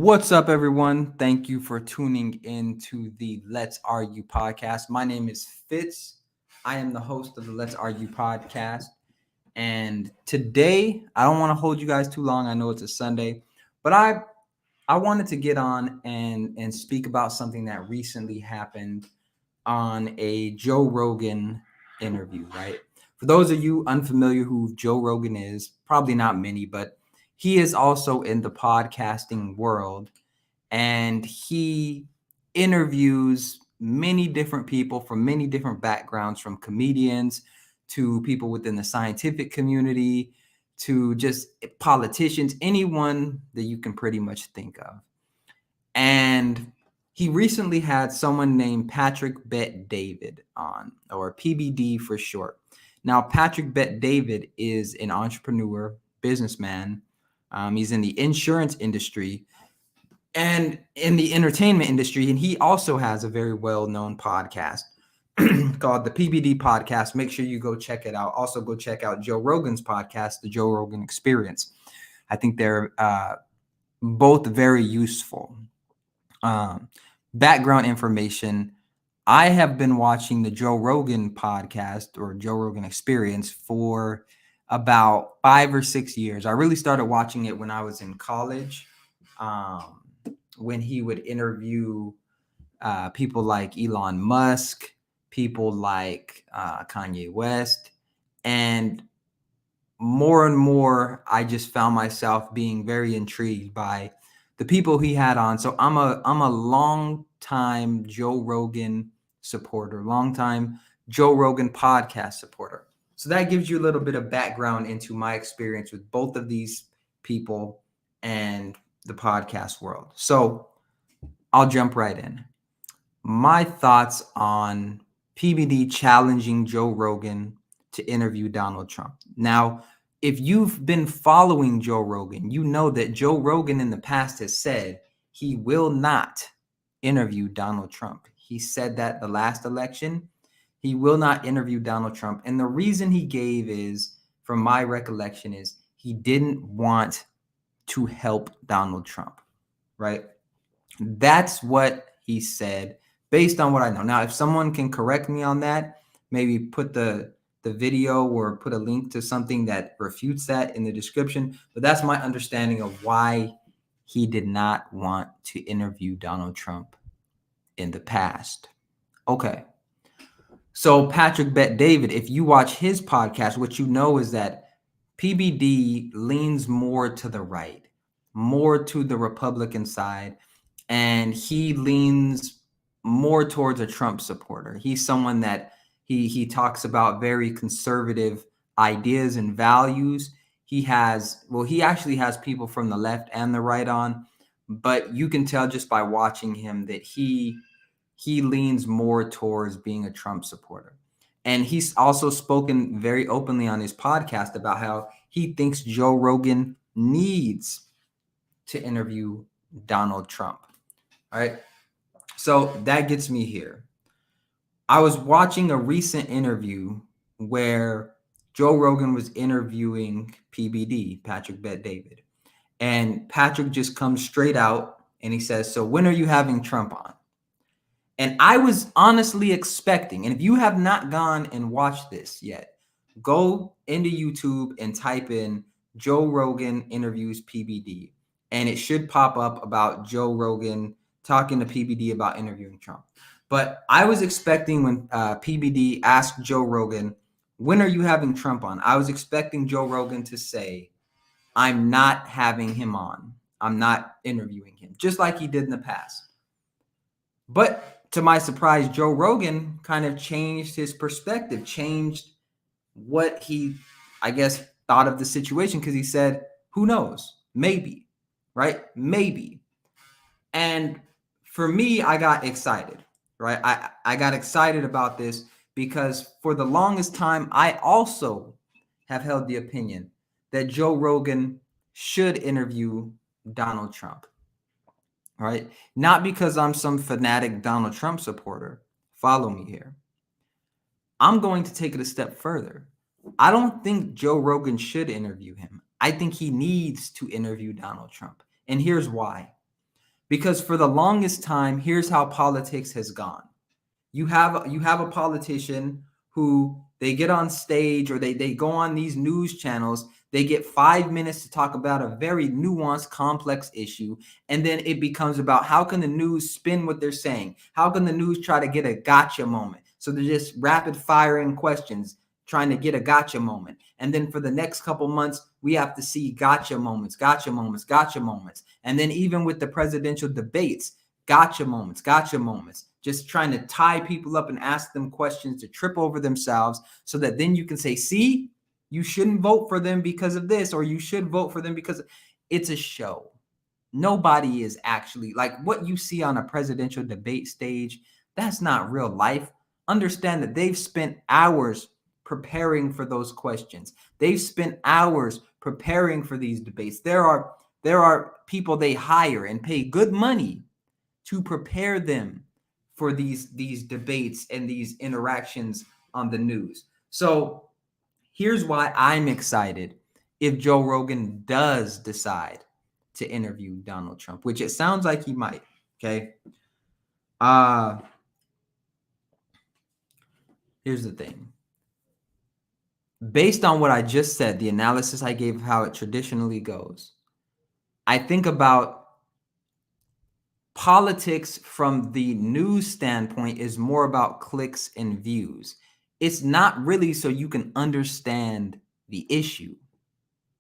What's up, everyone? Thank you for tuning in to the Let's Argue podcast. My name is Fitz. I am the host of the Let's Argue podcast. And today, I don't want to hold you guys too long. I know it's a Sunday, but I wanted to get on and speak about something that recently happened on a Joe Rogan interview, right? For those of you unfamiliar who Joe Rogan is, probably not many, but he is also in the podcasting world, and he interviews many different people from many different backgrounds, from comedians to people within the scientific community to just politicians, anyone that you can pretty much think of. And he recently had someone named Patrick Bet David on, or PBD for short. Now, Patrick Bet David is an entrepreneur, businessman. He's in the insurance industry and in the entertainment industry, and he also has a very well-known podcast called the PBD podcast. Make sure you go check it out. Also, go check out Joe Rogan's podcast, the Joe Rogan Experience. I think they're both very useful. Background information. I have been watching the Joe Rogan podcast or Joe Rogan Experience for about 5 or 6 years. I really started watching it when I was in college, when he would interview people like Elon Musk, people like Kanye West, and more, I just found myself being very intrigued by the people he had on. So I'm a long time Joe Rogan supporter, long time Joe Rogan podcast supporter. So that gives you a little bit of background into my experience with both of these people and the podcast world. So I'll jump right in. My thoughts on PBD challenging Joe Rogan to interview Donald Trump. Now, if you've been following Joe Rogan, you know that Joe Rogan in the past has said he will not interview Donald Trump. He said that the last election, he will not interview Donald Trump. And the reason he gave is, from my recollection, is he didn't want to help Donald Trump, right? That's what he said based on what I know. Now, if someone can correct me on that, maybe put the video or put a link to something that refutes that in the description. But that's my understanding of why he did not want to interview Donald Trump in the past. Okay. So Patrick Bet David, if you watch his podcast, what you know is that PBD leans more to the right, more to the Republican side, and he leans more towards a Trump supporter. He's someone that he talks about very conservative ideas and values. He actually has people from the left and the right on, but you can tell just by watching him that he leans more towards being a Trump supporter. And he's also spoken very openly on his podcast about how he thinks Joe Rogan needs to interview Donald Trump. All right. So that gets me here. I was watching a recent interview where Joe Rogan was interviewing PBD, Patrick Bet David. And Patrick just comes straight out and he says, "So when are you having Trump on?" And I was honestly expecting, and if you have not gone and watched this yet, go into YouTube and type in Joe Rogan interviews PBD. And it should pop up about Joe Rogan talking to PBD about interviewing Trump. But I was expecting when PBD asked Joe Rogan, "When are you having Trump on?" I was expecting Joe Rogan to say, "I'm not having him on. I'm not interviewing him," just like he did in the past. But to my surprise, Joe Rogan kind of changed his perspective, changed what he, I guess, thought of the situation, because he said, "Who knows? Maybe," right? Maybe. And for me, I got excited, right? I got excited about this because for the longest time, I also have held the opinion that Joe Rogan should interview Donald Trump, right? Not because I'm some fanatic Donald Trump supporter. Follow me here. I'm going to take it a step further. I don't think Joe Rogan should interview him. I think he needs to interview Donald Trump. And here's why. Because for the longest time, here's how politics has gone. You have a politician who they get on stage or they go on these news channels. They get 5 minutes to talk about a very nuanced, complex issue. And then it becomes about how can the news spin what they're saying? How can the news try to get a gotcha moment? So they're just rapid firing questions, trying to get a gotcha moment. And then for the next couple months, we have to see gotcha moments, gotcha moments, gotcha moments. And then even with the presidential debates, gotcha moments, gotcha moments, just trying to tie people up and ask them questions to trip over themselves so that then you can say, see, you shouldn't vote for them because of this, or you should vote for them because it's a show. Nobody is actually like what you see on a presidential debate stage. That's not real life. Understand that they've spent hours preparing for those questions. They've spent hours preparing for these debates. There are people they hire and pay good money to prepare them for these debates and these interactions on the news. So here's why I'm excited if Joe Rogan does decide to interview Donald Trump, which it sounds like he might. Okay. Here's the thing. Based on what I just said, the analysis I gave of how it traditionally goes, I think about politics from the news standpoint is more about clicks and views. It's not really so you can understand the issue.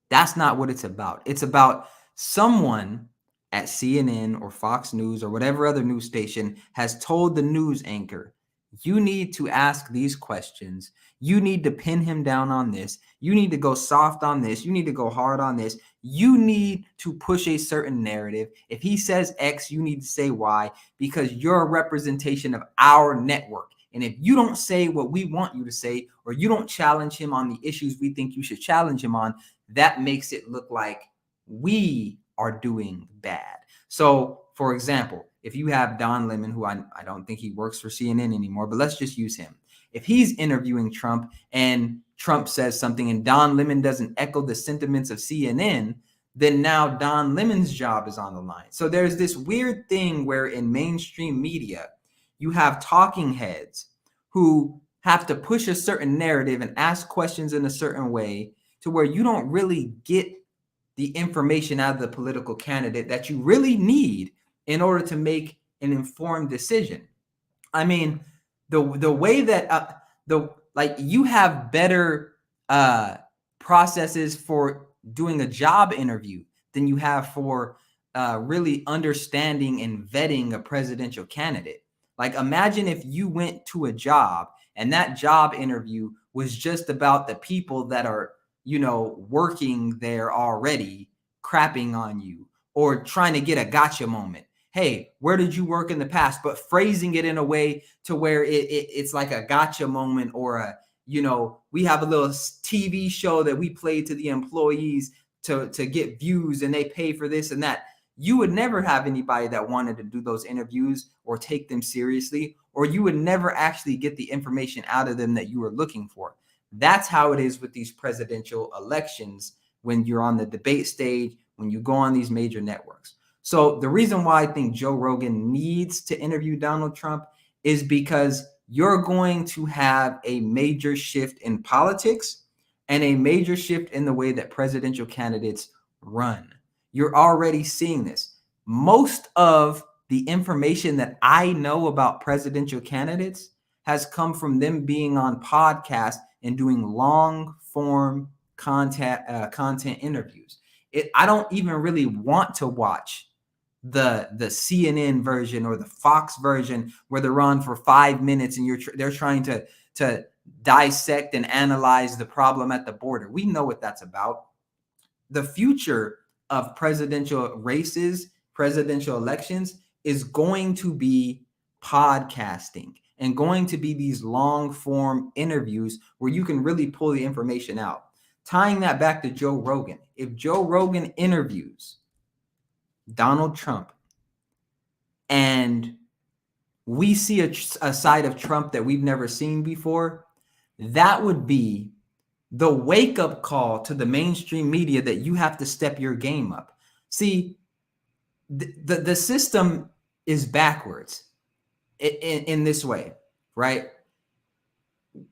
That's not what it's about. It's about someone at CNN or Fox News or whatever other news station has told the news anchor, you need to ask these questions. You need to pin him down on this. You need to go soft on this. You need to go hard on this. You need to push a certain narrative. If he says X, you need to say Y because you're a representation of our network. And if you don't say what we want you to say, or you don't challenge him on the issues we think you should challenge him on, that makes it look like we are doing bad. So, for example, if you have Don Lemon, who I don't think he works for CNN anymore, but let's just use him. If he's interviewing Trump and Trump says something and Don Lemon doesn't echo the sentiments of CNN, then now Don Lemon's job is on the line. So there's this weird thing where in mainstream media, you have talking heads who have to push a certain narrative and ask questions in a certain way to where you don't really get the information out of the political candidate that you really need in order to make an informed decision. I mean, the way that you have better processes for doing a job interview than you have for really understanding and vetting a presidential candidate. Like, imagine if you went to a job and that job interview was just about the people that are, working there already, crapping on you or trying to get a gotcha moment. Hey, where did you work in the past? But phrasing it in a way to where it's like a gotcha moment or we have a little TV show that we play to the employees to get views and they pay for this and that. You would never have anybody that wanted to do those interviews or take them seriously, or you would never actually get the information out of them that you were looking for. That's how it is with these presidential elections when you're on the debate stage, when you go on these major networks. So the reason why I think Joe Rogan needs to interview Donald Trump is because you're going to have a major shift in politics and a major shift in the way that presidential candidates run. You're already seeing this. Most of the information that I know about presidential candidates has come from them being on podcasts and doing long form content interviews. I don't even really want to watch the CNN version or the Fox version where they're on for 5 minutes and they're trying to dissect and analyze the problem at the border. We know what that's about. The future of presidential races, presidential elections is going to be podcasting and going to be these long form interviews where you can really pull the information out. Tying that back to Joe Rogan, if Joe Rogan interviews Donald Trump and we see a side of Trump that we've never seen before, that would be the wake-up call to the mainstream media that you have to step your game up. See, the system is backwards in this way, right?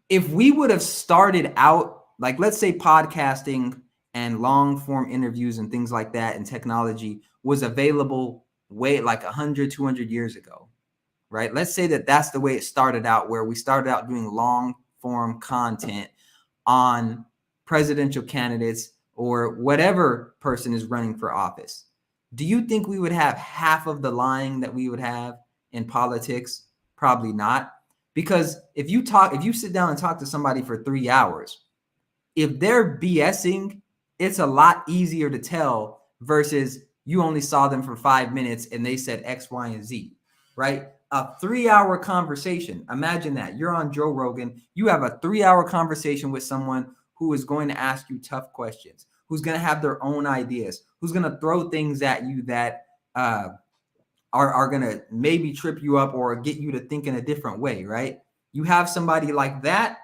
If we would have started out, like, let's say podcasting and long form interviews and things like that and technology was available way like 100, 200 years ago, right? Let's say that that's the way it started out, where we started out doing long form content on presidential candidates or whatever person is running for office. Do you think we would have half of the lying that we would have in politics? Probably not. Because if you sit down and talk to somebody for 3 hours, if they're BSing, it's a lot easier to tell versus you only saw them for 5 minutes and they said X, Y, and Z, right? A 3 hour conversation. Imagine that. You're on Joe Rogan. You have a 3 hour conversation with someone who is going to ask you tough questions, who's going to have their own ideas, who's going to throw things at you that are going to maybe trip you up or get you to think in a different way, right? You have somebody like that,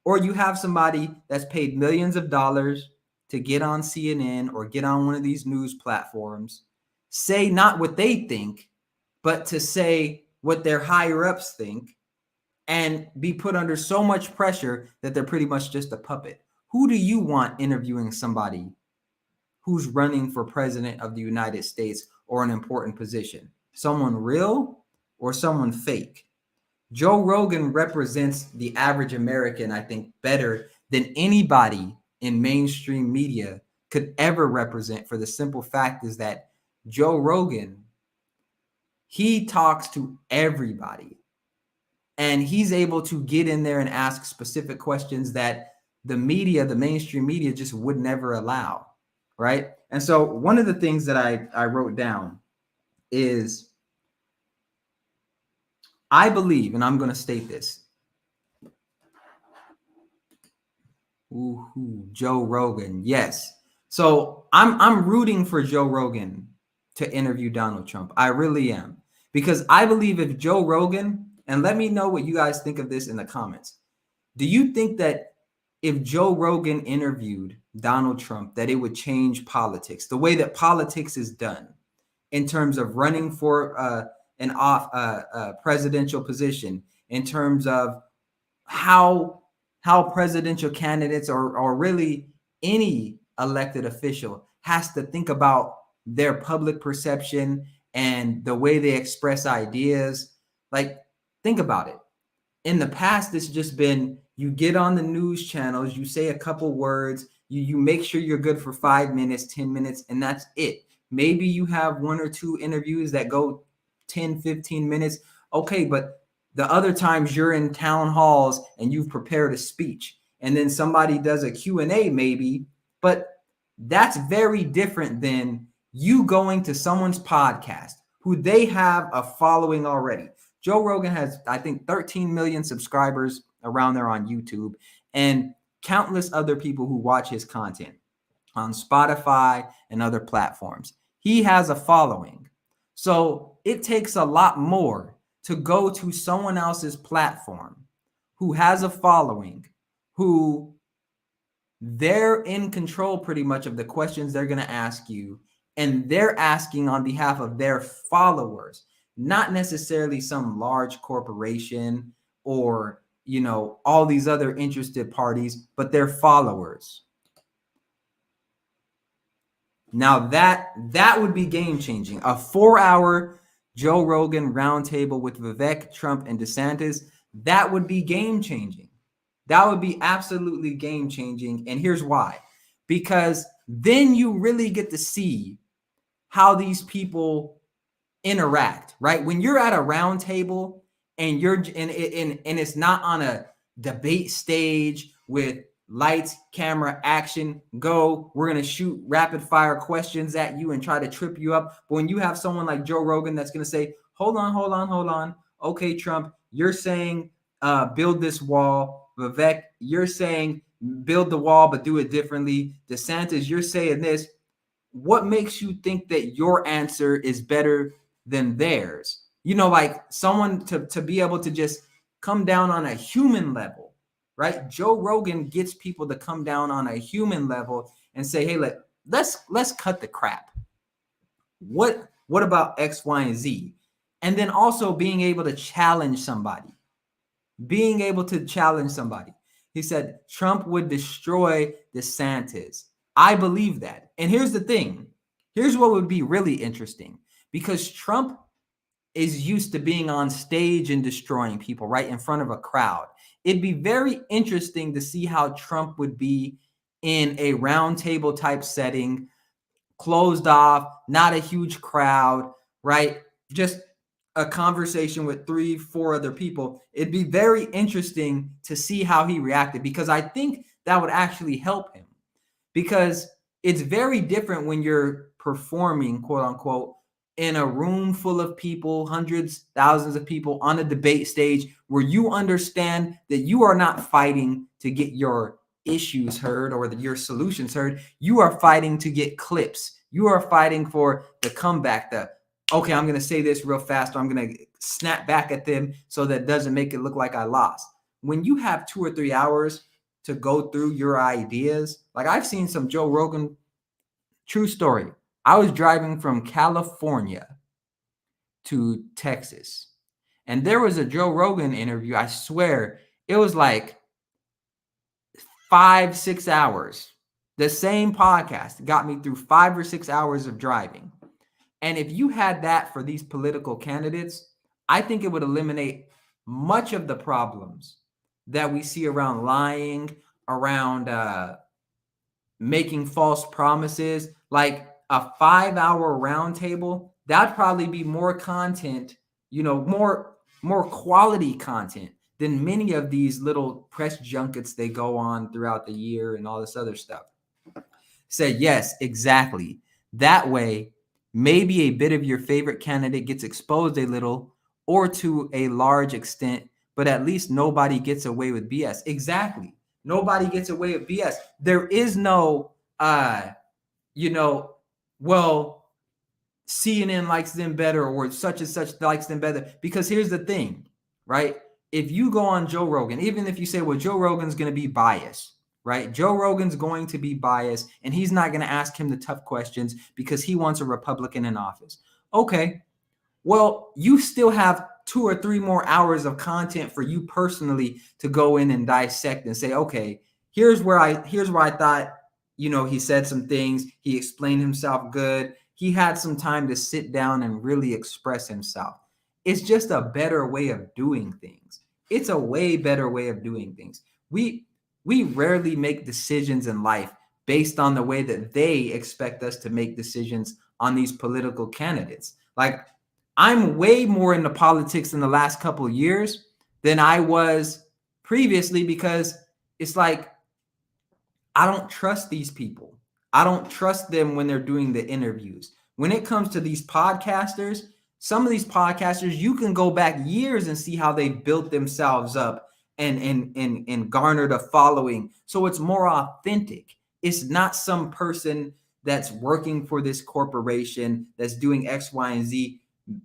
or you have somebody that's paid millions of dollars to get on CNN or get on one of these news platforms, say not what they think, but to say what their higher ups think, and be put under so much pressure that they're pretty much just a puppet. Who do you want interviewing somebody who's running for president of the United States or an important position? Someone real or someone fake? Joe Rogan represents the average American, I think, better than anybody in mainstream media could ever represent, for the simple fact is that Joe Rogan, he talks to everybody, and he's able to get in there and ask specific questions that the media, the mainstream media, just would never allow, right? And so one of the things that I wrote down is, I believe, and I'm going to state this. Ooh, Joe Rogan, yes. So I'm rooting for Joe Rogan to interview Donald Trump. I really am, because I believe if Joe Rogan, and let me know what you guys think of this in the comments. Do you think that if Joe Rogan interviewed Donald Trump, that it would change politics, the way that politics is done in terms of running for an presidential position, in terms of how presidential candidates or really any elected official has to think about their public perception and the way they express ideas? Like, think about it. In the past, it's just been, you get on the news channels, you say a couple words, you make sure you're good for 5 minutes, 10 minutes, and that's it. Maybe you have one or two interviews that go 10, 15 minutes. Okay, but the other times you're in town halls and you've prepared a speech, and then somebody does a Q&A maybe, but that's very different than you going to someone's podcast who they have a following already. Joe Rogan has, I think, 13 million subscribers around there on YouTube, and countless other people who watch his content on Spotify and other platforms. He has a following. So it takes a lot more to go to someone else's platform who has a following, who they're in control pretty much of the questions they're going to ask you, and they're asking on behalf of their followers, not necessarily some large corporation or, you know, all these other interested parties, but their followers. Now that would be game changing. A 4-hour Joe Rogan roundtable with Vivek, Trump, and DeSantis, that would be game changing. That would be absolutely game changing. And here's why. Because then you really get to see how these people interact, right? When you're at a round table and it's not on a debate stage with lights, camera, action, go, we're going to shoot rapid fire questions at you and try to trip you up. But when you have someone like Joe Rogan that's going to say, hold on. Okay, Trump, you're saying build this wall. Vivek, you're saying build the wall, but do it differently. DeSantis, you're saying this. What makes you think that your answer is better than theirs? You know, like someone to be able to just come down on a human level, right? Joe Rogan gets people to come down on a human level and say, hey, let's cut the crap. What What about X, Y, and Z? And then also being able to challenge somebody. Being able to challenge somebody. He said Trump would destroy DeSantis. I believe that. And here's the thing. Here's what would be really interesting, because Trump is used to being on stage and destroying people right in front of a crowd. It'd be very interesting to see how Trump would be in a roundtable type setting, closed off, not a huge crowd, right? Just a conversation with 3, 4 other people. It'd be very interesting to see how he reacted, because I think that would actually help him, because it's very different when you're performing, quote unquote, in a room full of people, hundreds, thousands of people on a debate stage, where you understand that you are not fighting to get your issues heard or your solutions heard. You are fighting to get clips. You are fighting for the comeback, okay, I'm going to say this real fast, or I'm going to snap back at them so that doesn't make it look like I lost. When you have 2 or 3 hours to go through your ideas, like I've seen some Joe Rogan, true story. I was driving from California to Texas, and there was a Joe Rogan interview. I swear it was like 5, 6 hours. The same podcast got me through 5 or 6 hours of driving. And if you had that for these political candidates, I think it would eliminate much of the problems that we see around lying, around making false promises. Like a 5-hour roundtable, that'd probably be more content, more quality content than many of these little press junkets they go on throughout the year and all this other stuff. Said, yes, exactly. That way, maybe a bit of your favorite candidate gets exposed a little or to a large extent, but at least nobody gets away with BS. Exactly. Nobody gets away with BS. There is no, well, CNN likes them better or such and such likes them better. Because here's the thing, right? If you go on Joe Rogan, even if you say, well, Joe Rogan's going to be biased, right? Joe Rogan's going to be biased, and he's not going to ask him the tough questions because he wants a Republican in office. Okay, well, you still have 2 or 3 more hours of content for you personally to go in and dissect and say, okay, here's where I thought, he said some things, he explained himself good. He had some time to sit down and really express himself. It's just a better way of doing things. It's a way better way of doing things. We rarely make decisions in life based on the way that they expect us to make decisions on these political candidates. Like, I'm way more into politics in the last couple of years than I was previously, because it's like, I don't trust these people. I don't trust them when they're doing the interviews. When it comes to these podcasters, some of these podcasters, you can go back years and see how they built themselves up and garnered a following. So it's more authentic. It's not some person that's working for this corporation that's doing X, Y, and Z.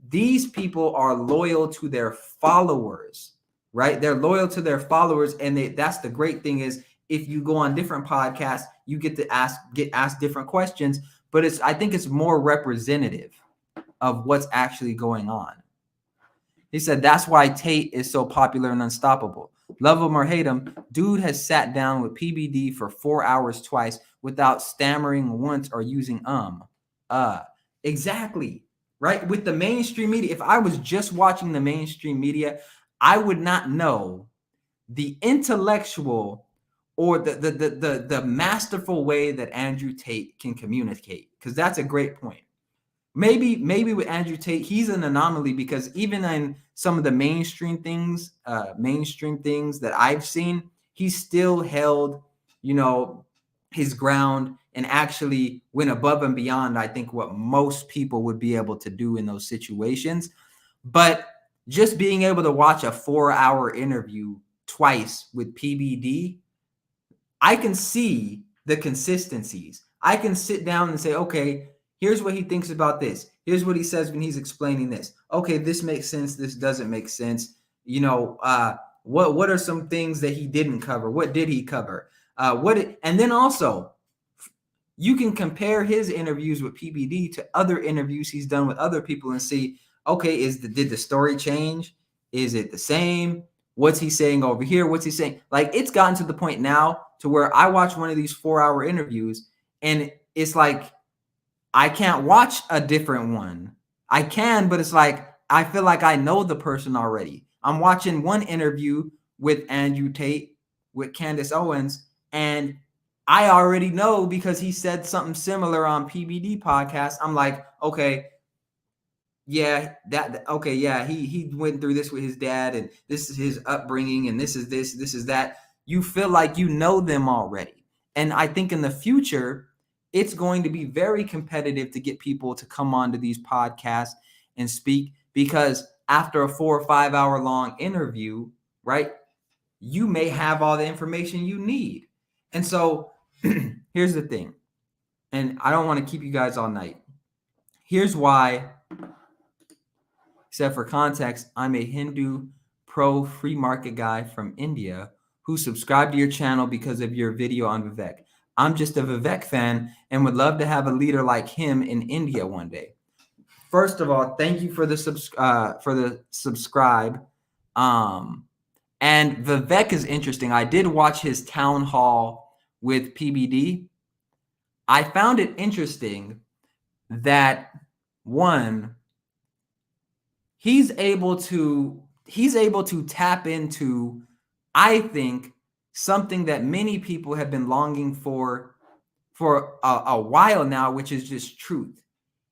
These people are loyal to their followers, right? They're loyal to their followers. And that's the great thing is, if you go on different podcasts, you get asked different questions, but I think it's more representative of what's actually going on. He said, that's why Tate is so popular and unstoppable. Love him or hate him, dude has sat down with PBD for 4 hours twice without stammering once or using exactly, right? With the mainstream media, if I was just watching the mainstream media, I would not know the intellectual or the masterful way that Andrew Tate can communicate, because that's a great point. Maybe with Andrew Tate, he's an anomaly, because even in some of the mainstream things that I've seen, he still held, his ground and actually went above and beyond, I think, what most people would be able to do in those situations. But just being able to watch a 4-hour interview twice with PBD, I can see the consistencies. I can sit down and say, okay, here's what he thinks about this. Here's what he says when he's explaining this. Okay, this makes sense. This doesn't make sense. What are some things that he didn't cover? What did he cover? And then also, you can compare his interviews with PBD to other interviews he's done with other people and see, okay, did the story change? Is it the same? What's he saying over here? What's he saying? Like, it's gotten to the point now to where I watch one of these 4-hour interviews and it's like I can't watch a different one. I can, but it's like I feel like I know the person already. I'm watching one interview with Andrew Tate, with Candace Owens, and I already know because he said something similar on PBD podcast. I'm like, okay, yeah, okay, yeah, he went through this with his dad, and this is his upbringing, and this is that. You feel like you know them already. And I think in the future, it's going to be very competitive to get people to come onto these podcasts and speak, because after a 4 or 5 hour long interview, right, you may have all the information you need. And so here's the thing, and I don't want to keep you guys all night. Here's why. Except for context, I'm a Hindu pro-free market guy from India who subscribed to your channel because of your video on Vivek. I'm just a Vivek fan and would love to have a leader like him in India one day. First of all, thank you for the subscribe. And Vivek is interesting. I did watch his town hall with PBD. I found it interesting that, one, he's able to tap into, I think, something that many people have been longing for a while now, which is just truth.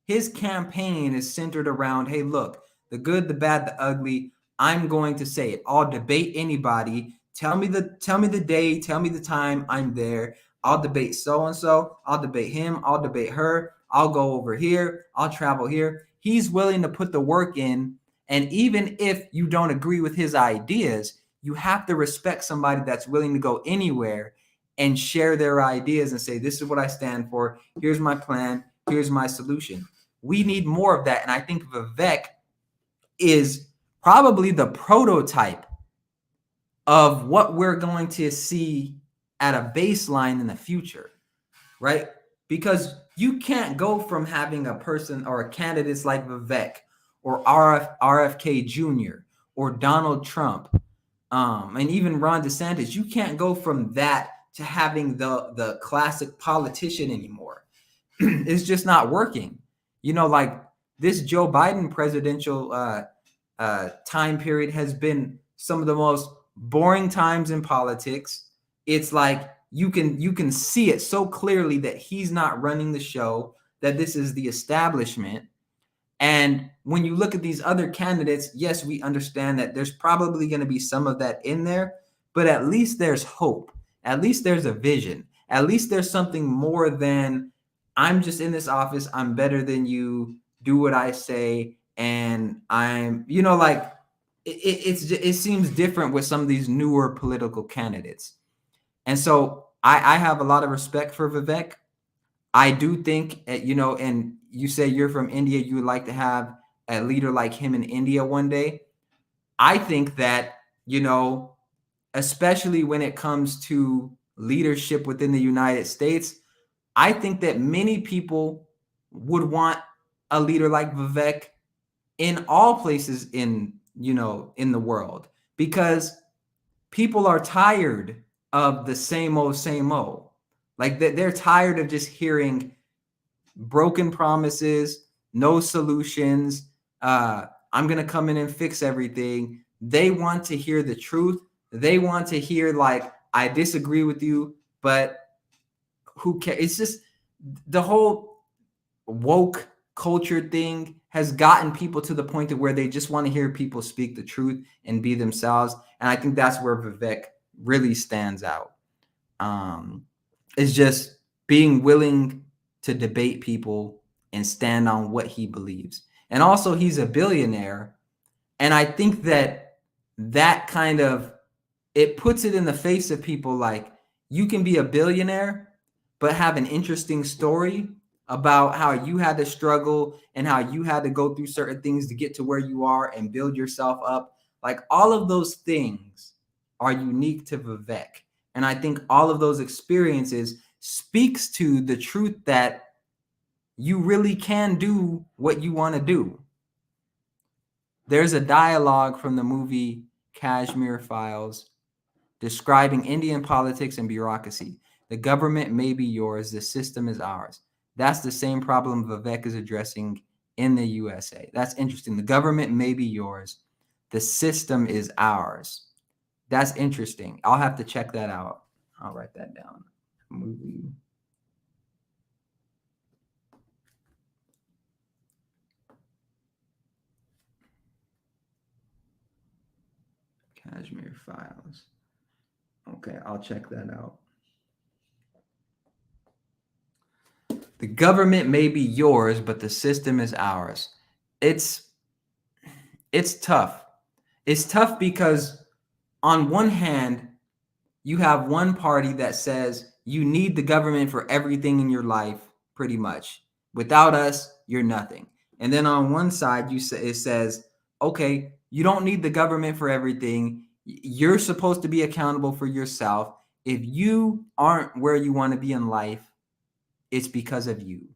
His campaign is centered around, hey, look, the good, the bad, the ugly, I'm going to say it. I'll debate anybody. Tell me the day, tell me the time, I'm there. I'll debate so and so, I'll debate him, I'll debate her, I'll go over here, I'll travel here. He's willing to put the work in. And even if you don't agree with his ideas, you have to respect somebody that's willing to go anywhere and share their ideas and say, this is what I stand for. Here's my plan. Here's my solution. We need more of that. And I think Vivek is probably the prototype of what we're going to see at a baseline in the future, right? Because you can't go from having a person or a candidate like Vivek or RFK Jr. or Donald Trump, and even Ron DeSantis. You can't go from that to having the classic politician anymore. It's just not working. You know, like this Joe Biden presidential time period has been some of the most boring times in politics. It's like you can see it so clearly that he's not running the show, that this is the establishment. And when you look at these other candidates, yes, we understand that there's probably going to be some of that in there, but at least there's hope. At least there's a vision. At least there's something more than, I'm just in this office, I'm better than you, do what I say, and I'm, like it seems different with some of these newer political candidates. And so I have a lot of respect for Vivek. I do think, and you say you're from India, you would like to have a leader like him in India one day. I think that, especially when it comes to leadership within the United States, I think that many people would want a leader like Vivek in all places in the world, because people are tired of the same old, same old. Like they're tired of just hearing broken promises, no solutions. I'm going to come in and fix everything. They want to hear the truth. They want to hear, like, I disagree with you, but who cares? It's just the whole woke culture thing has gotten people to the point to where they just want to hear people speak the truth and be themselves. And I think that's where Vivek really stands out. It's just being willing to debate people and stand on what he believes. And also, he's a billionaire. And I think that kind of, it puts it in the face of people, like, you can be a billionaire, but have an interesting story about how you had to struggle and how you had to go through certain things to get to where you are and build yourself up. Like, all of those things are unique to Vivek. And I think all of those experiences speaks to the truth that you really can do what you want to do. There's a dialogue from the movie Kashmir Files describing Indian politics and bureaucracy. The government may be yours, the system is ours. That's the same problem Vivek is addressing in the USA. That's interesting. The government may be yours, the system is ours. That's interesting. I'll have to check that out. I'll write that down. Movie. Kashmir Files. Okay, I'll check that out. The government may be yours, but the system is ours. It's tough. It's tough because on one hand, you have one party that says you need the government for everything in your life, pretty much. Without us, you're nothing. And then on one side, it says, okay, you don't need the government for everything. You're supposed to be accountable for yourself. If you aren't where you want to be in life, it's because of you.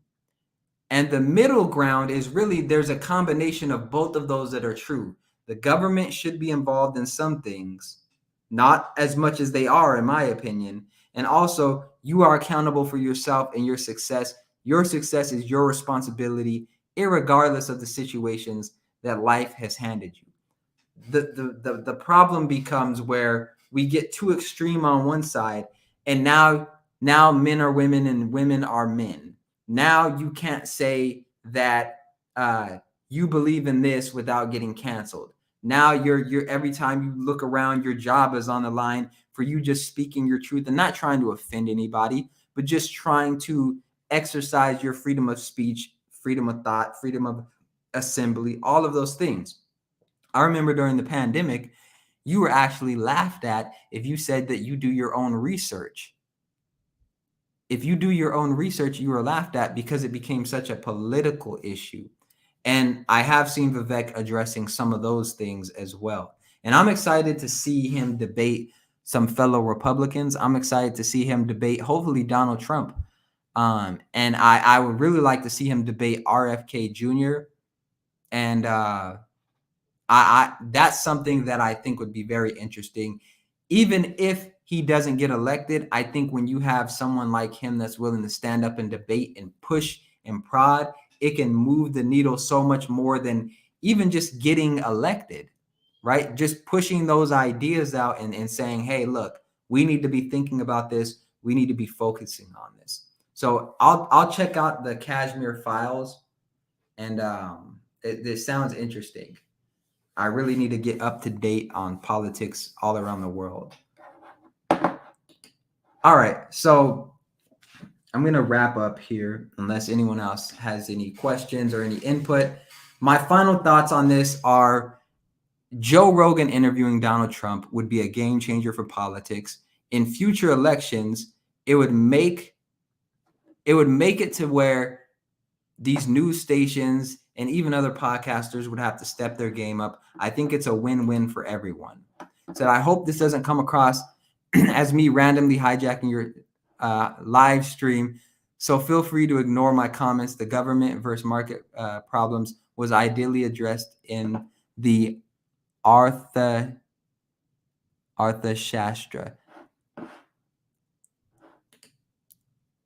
And the middle ground is really there's a combination of both of those that are true. The government should be involved in some things, not as much as they are, in my opinion. And also, you are accountable for yourself and your success. Your success is your responsibility, irregardless of the situations that life has handed you. The problem becomes where we get too extreme on one side, and now men are women and women are men. Now you can't say that you believe in this without getting canceled. Now you're every time you look around, your job is on the line for you just speaking your truth and not trying to offend anybody, but just trying to exercise your freedom of speech, freedom of thought, freedom of assembly, all of those things. I remember during the pandemic, you were actually laughed at if you said that you do your own research. If you do your own research, you were laughed at because it became such a political issue. And I have seen Vivek addressing some of those things as well. And I'm excited to see him debate some fellow Republicans. I'm excited to see him debate, hopefully, Donald Trump. And I would really like to see him debate RFK Jr. And that's something that I think would be very interesting. Even if he doesn't get elected, I think when you have someone like him that's willing to stand up and debate and push and prod, it can move the needle so much more than even just getting elected, right? Just pushing those ideas out and saying, hey, look, we need to be thinking about this. We need to be focusing on this. So I'll check out the Kashmir Files, and it sounds interesting. I really need to get up to date on politics all around the world. All right, so I'm going to wrap up here unless anyone else has any questions or any input. My final thoughts on this are Joe Rogan interviewing Donald Trump would be a game changer for politics. In future elections, it would make it to where these news stations and even other podcasters would have to step their game up. I think it's a win-win for everyone. So I hope this doesn't come across as me randomly hijacking your live stream. So feel free to ignore my comments. The government versus market problems was ideally addressed in the Arthashastra,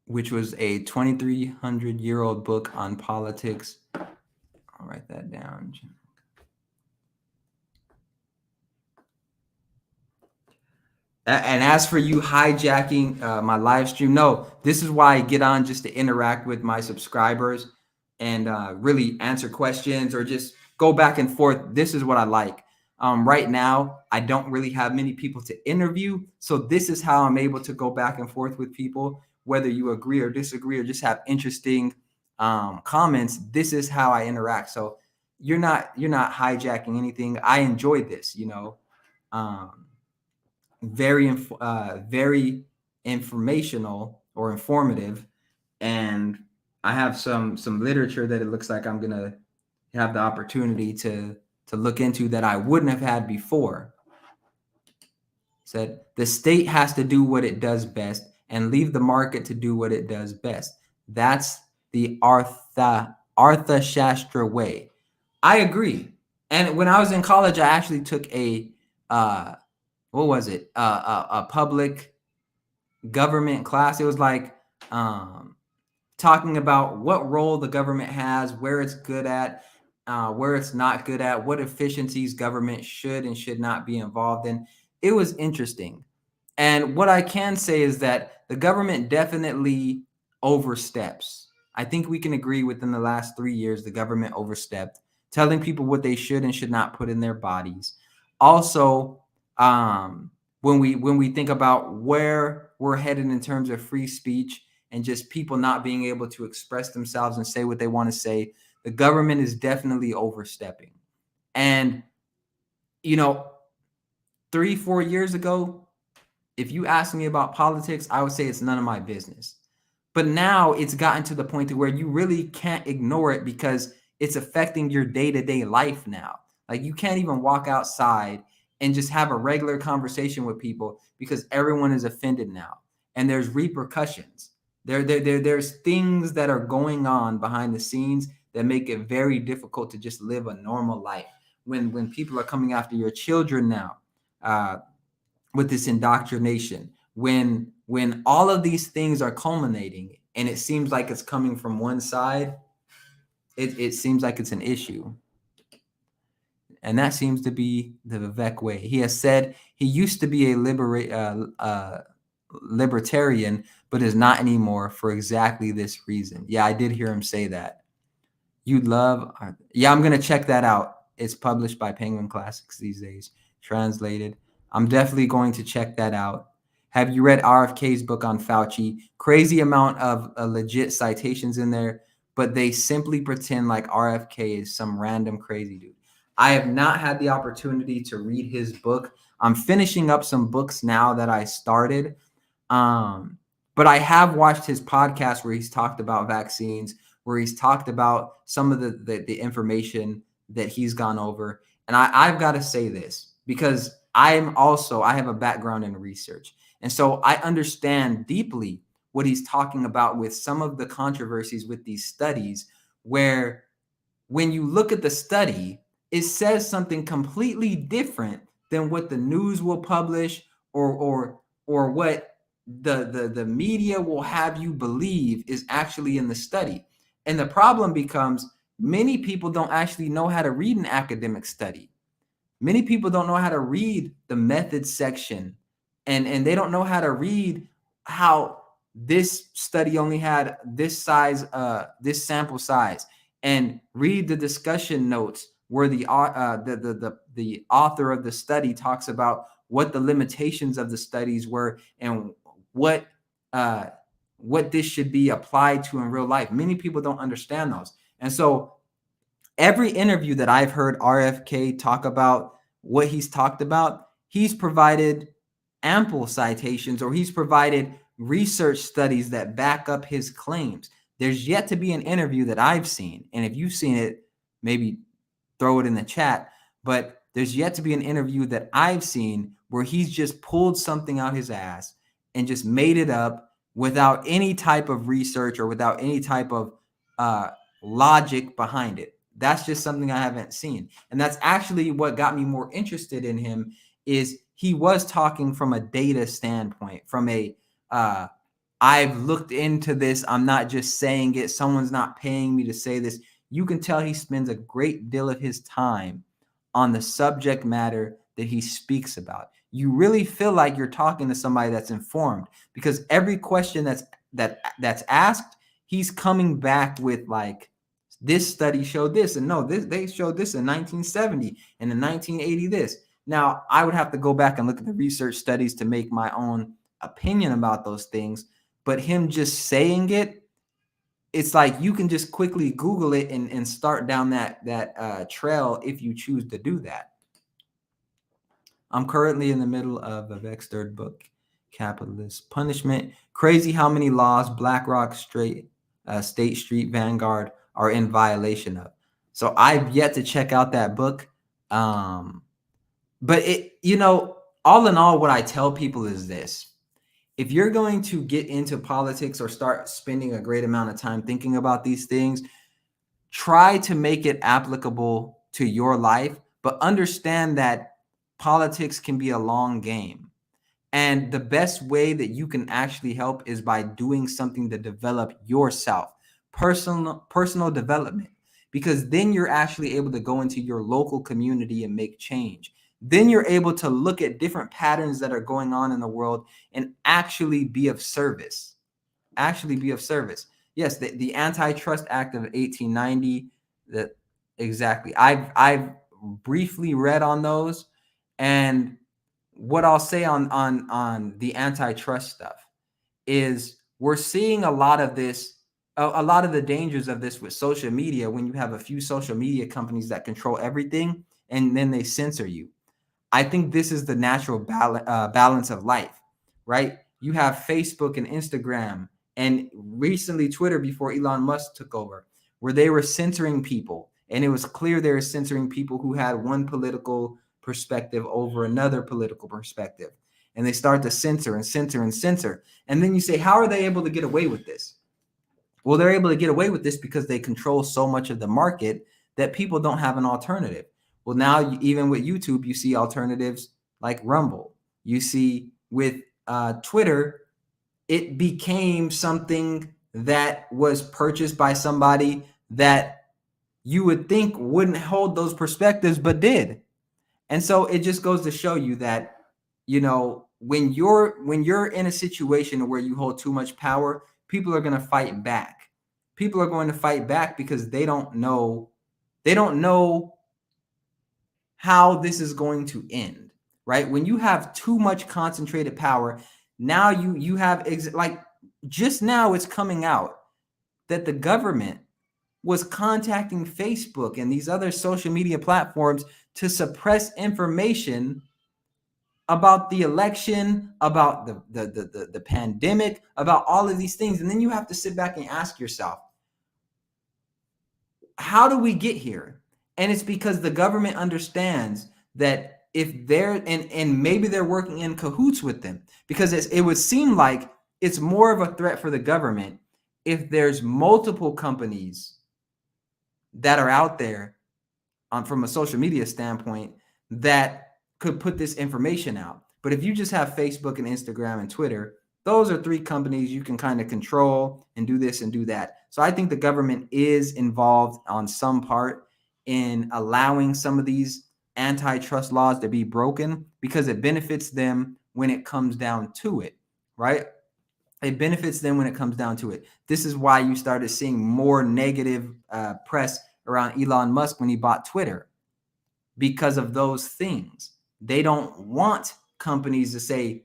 which was a 2,300-year-old book on politics. I'll write that down. And as for you hijacking my live stream, no, this is why I get on, just to interact with my subscribers and really answer questions or just go back and forth. This is what I like. Right now, I don't really have many people to interview. So this is how I'm able to go back and forth with people, whether you agree or disagree or just have interesting comments. This is how I interact. So you're not hijacking anything. I enjoyed this, very informational or informative, and I have some literature that it looks like I'm gonna have the opportunity to look into that I wouldn't have had before. Said the state has to do what it does best and leave the market to do what it does best. That's the Arthashastra way. I agree. And when I was in college, I actually took a what was it? A public government class. It was like talking about what role the government has, where it's good at, where it's not good at, what efficiencies government should and should not be involved in. It was interesting. And what I can say is that the government definitely oversteps. I think we can agree within the last 3 years, the government overstepped, telling people what they should and should not put in their bodies. Also, when we think about where we're headed in terms of free speech and just people not being able to express themselves and say what they want to say, the government is definitely overstepping. And, you know, 3-4 years ago, if you ask me about politics, I would say it's none of my business. But now it's gotten to the point to where you really can't ignore it because it's affecting your day-to-day life now. Like you can't even walk outside and just have a regular conversation with people because everyone is offended now. And there's repercussions. There's things that are going on behind the scenes that make it very difficult to just live a normal life. When people are coming after your children now, with this indoctrination, when all of these things are culminating and it seems like it's coming from one side, it seems like it's an issue. And that seems to be the Vivek way. He has said he used to be a libertarian, but is not anymore for exactly this reason. Yeah, I did hear him say that. You'd love, yeah, I'm going to check that out. It's published by Penguin Classics these days, translated. I'm definitely going to check that out. Have you read RFK's book on Fauci? Crazy amount of legit citations in there, but they simply pretend like RFK is some random crazy dude. I have not had the opportunity to read his book. I'm finishing up some books now that I started. But I have watched his podcast where he's talked about vaccines, where he's talked about some of the information that he's gone over. And I've got to say this because I have a background in research. And so I understand deeply what he's talking about with some of the controversies with these studies, where when you look at the study, it says something completely different than what the news will publish or what the media will have you believe is actually in the study. And the problem becomes many people don't actually know how to read an academic study. Many people don't know how to read the methods section, and they don't know how to read how this study only had this size, this sample size, and read the discussion notes where the author of the study talks about what the limitations of the studies were and what this should be applied to in real life. Many people don't understand those. And so every interview that I've heard RFK talk about what he's talked about, he's provided ample citations or he's provided research studies that back up his claims. There's yet to be an interview that I've seen, and if you've seen it, maybe throw it in the chat, but there's yet to be an interview that I've seen where he's just pulled something out his ass and just made it up without any type of research or without any type of logic behind it. That's just something I haven't seen. And that's actually what got me more interested in him, is he was talking from a data standpoint, from a I've looked into this. I'm not just saying it. Someone's not paying me to say this. You can tell he spends a great deal of his time on the subject matter that he speaks about. You really feel like you're talking to somebody that's informed, because every question that's asked, he's coming back with like, this study showed this, and no, they showed this in 1970 and in 1980 this. Now, I would have to go back and look at the research studies to make my own opinion about those things, but him just saying it, it's like you can just quickly Google it and start down that trail if you choose to do that. I'm currently in the middle of Vivek's third book, Capitalist Punishment. Crazy how many laws BlackRock, State Street, Vanguard are in violation of. So I've yet to check out that book. But it, all in all, what I tell people is this. if you're going to get into politics or start spending a great amount of time thinking about these things, try to make it applicable to your life, but understand that politics can be a long game. And the best way that you can actually help is by doing something to develop yourself, personal development, because then you're actually able to go into your local community and make change. Then you're able to look at different patterns that are going on in the world and actually be of service. Actually be of service. Yes, the Antitrust Act of 1890, that exactly. I've briefly read on those, and what I'll say on the antitrust stuff is we're seeing a lot of this, a lot of the dangers of this with social media, when you have a few social media companies that control everything and then they censor you. I think this is the natural balance of life, right? You have Facebook and Instagram, and recently Twitter before Elon Musk took over, where they were censoring people. And it was clear they were censoring people who had one political perspective over another political perspective. And they start to censor and censor and censor. And then you say, how are they able to get away with this? Well, they're able to get away with this because they control so much of the market that people don't have an alternative. Well, now even with YouTube, you see alternatives like Rumble. You see with Twitter, it became something that was purchased by somebody that you would think wouldn't hold those perspectives, but did. And so it just goes to show you that, when you're in a situation where you hold too much power, people are going to fight back. People are going to fight back because they don't know how this is going to end, right? When you have too much concentrated power, now you have like just now it's coming out that the government was contacting Facebook and these other social media platforms to suppress information about the election, about the pandemic, about all of these things. And then you have to sit back and ask yourself, how do we get here? And it's because the government understands that if they're and maybe they're working in cahoots with them, because it would seem like it's more of a threat for the government if there's multiple companies that are out there from a social media standpoint that could put this information out. But if you just have Facebook and Instagram and Twitter, those are three companies you can kind of control and do this and do that. So I think the government is involved on some part in allowing some of these antitrust laws to be broken because it benefits them when it comes down to it, right? It benefits them when it comes down to it. This is why you started seeing more negative press around Elon Musk when he bought Twitter, because of those things. They don't want companies to say,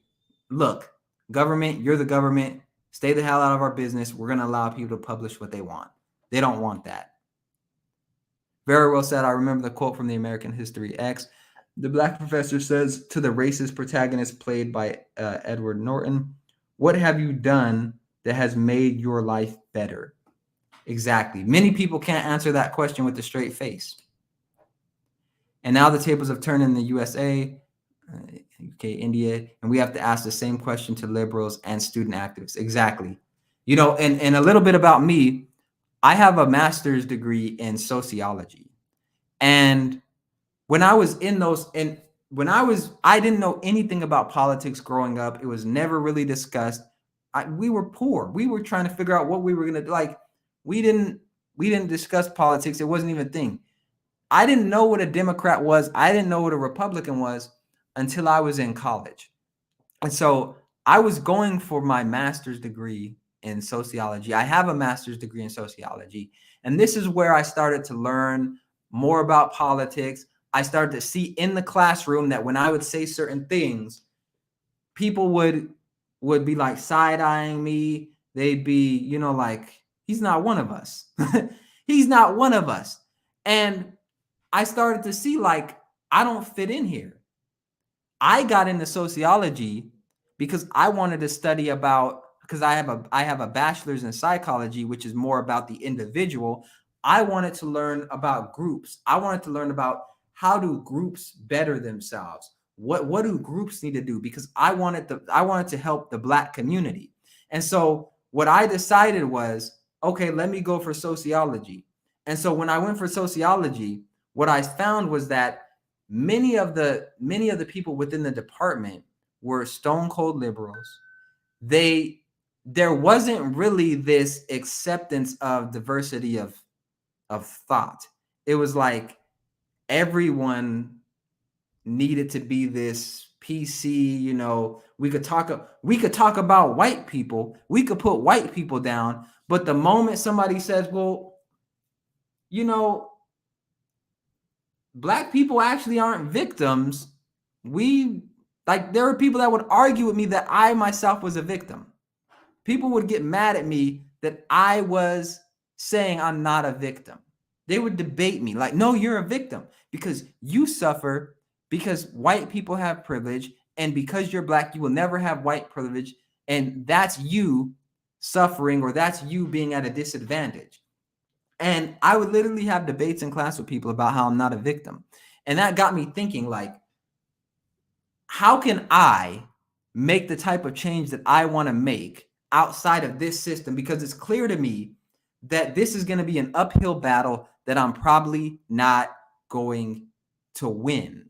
look, government, you're the government, stay the hell out of our business. We're going to allow people to publish what they want. They don't want that. Very well said. I remember the quote from the American History X. The black professor says to the racist protagonist played by Edward Norton, what have you done that has made your life better? Exactly. Many people can't answer that question with a straight face. And now the tables have turned in the USA, UK, India, and we have to ask the same question to liberals and student activists. Exactly. And a little bit about me, I have a master's degree in sociology. And when I was in those, and I didn't know anything about politics growing up. It was never really discussed. We were poor. We were trying to figure out what we were going to do. Like, we didn't discuss politics. It wasn't even a thing. I didn't know what a Democrat was. I didn't know what a Republican was until I was in college. And so I was going for my master's degree in sociology. I have a master's degree in sociology. And this is where I started to learn more about politics. I started to see in the classroom that when I would say certain things, people would be like side-eyeing me. They'd be, like, he's not one of us. He's not one of us. And I started to see, like, I don't fit in here. I got into sociology because I wanted to study because I have a bachelor's in psychology, which is more about the individual. I wanted to learn about groups. I wanted to learn about how do groups better themselves? what do groups need to do? Because I wanted to help the Black community. And so what I decided was, okay, let me go for sociology. And so when I went for sociology, what I found was that many of the people within the department were stone cold liberals. There wasn't really this acceptance of diversity of thought. It was like everyone needed to be this PC, we could talk about white people, we could put white people down, but the moment somebody says, well, Black people actually aren't victims, there are people that would argue with me that I myself was a victim. People would get mad at me that I was saying I'm not a victim. They would debate me like, no, you're a victim because you suffer because white people have privilege, and because you're Black, you will never have white privilege, and that's you suffering, or that's you being at a disadvantage. And I would literally have debates in class with people about how I'm not a victim. And that got me thinking, like, how can I make the type of change that I want to make outside of this system? Because it's clear to me that this is going to be an uphill battle that I'm probably not going to win,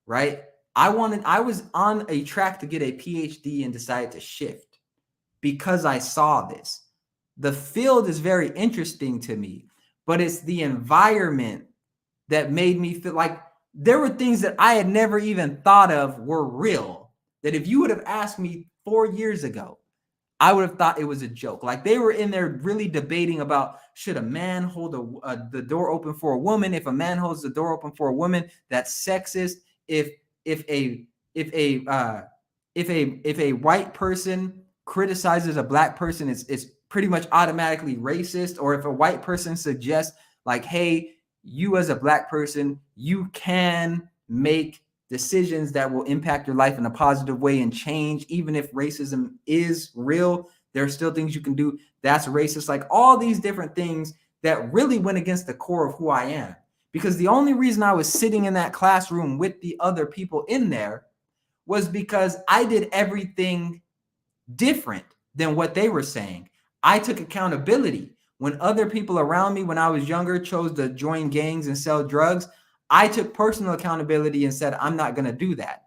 right? I was on a track to get a PhD and decided to shift because I saw this. The field is very interesting to me, but it's the environment that made me feel like there were things that I had never even thought of were real. That if you would have asked me 4 years ago, I would have thought it was a joke. Like, they were in there really debating about, should a man hold the door open for a woman? If a man holds the door open for a woman, that's sexist. If a white person criticizes a Black person, it's pretty much automatically racist. Or if a white person suggests, like, hey, you as a Black person, you can make decisions that will impact your life in a positive way and change, even if racism is real, there are still things you can do that's racist. Like, all these different things that really went against the core of who I am. Because the only reason I was sitting in that classroom with the other people in there was because I did everything different than what they were saying. I took accountability. When other people around me when I was younger chose to join gangs and sell drugs, I took personal accountability and said, I'm not going to do that.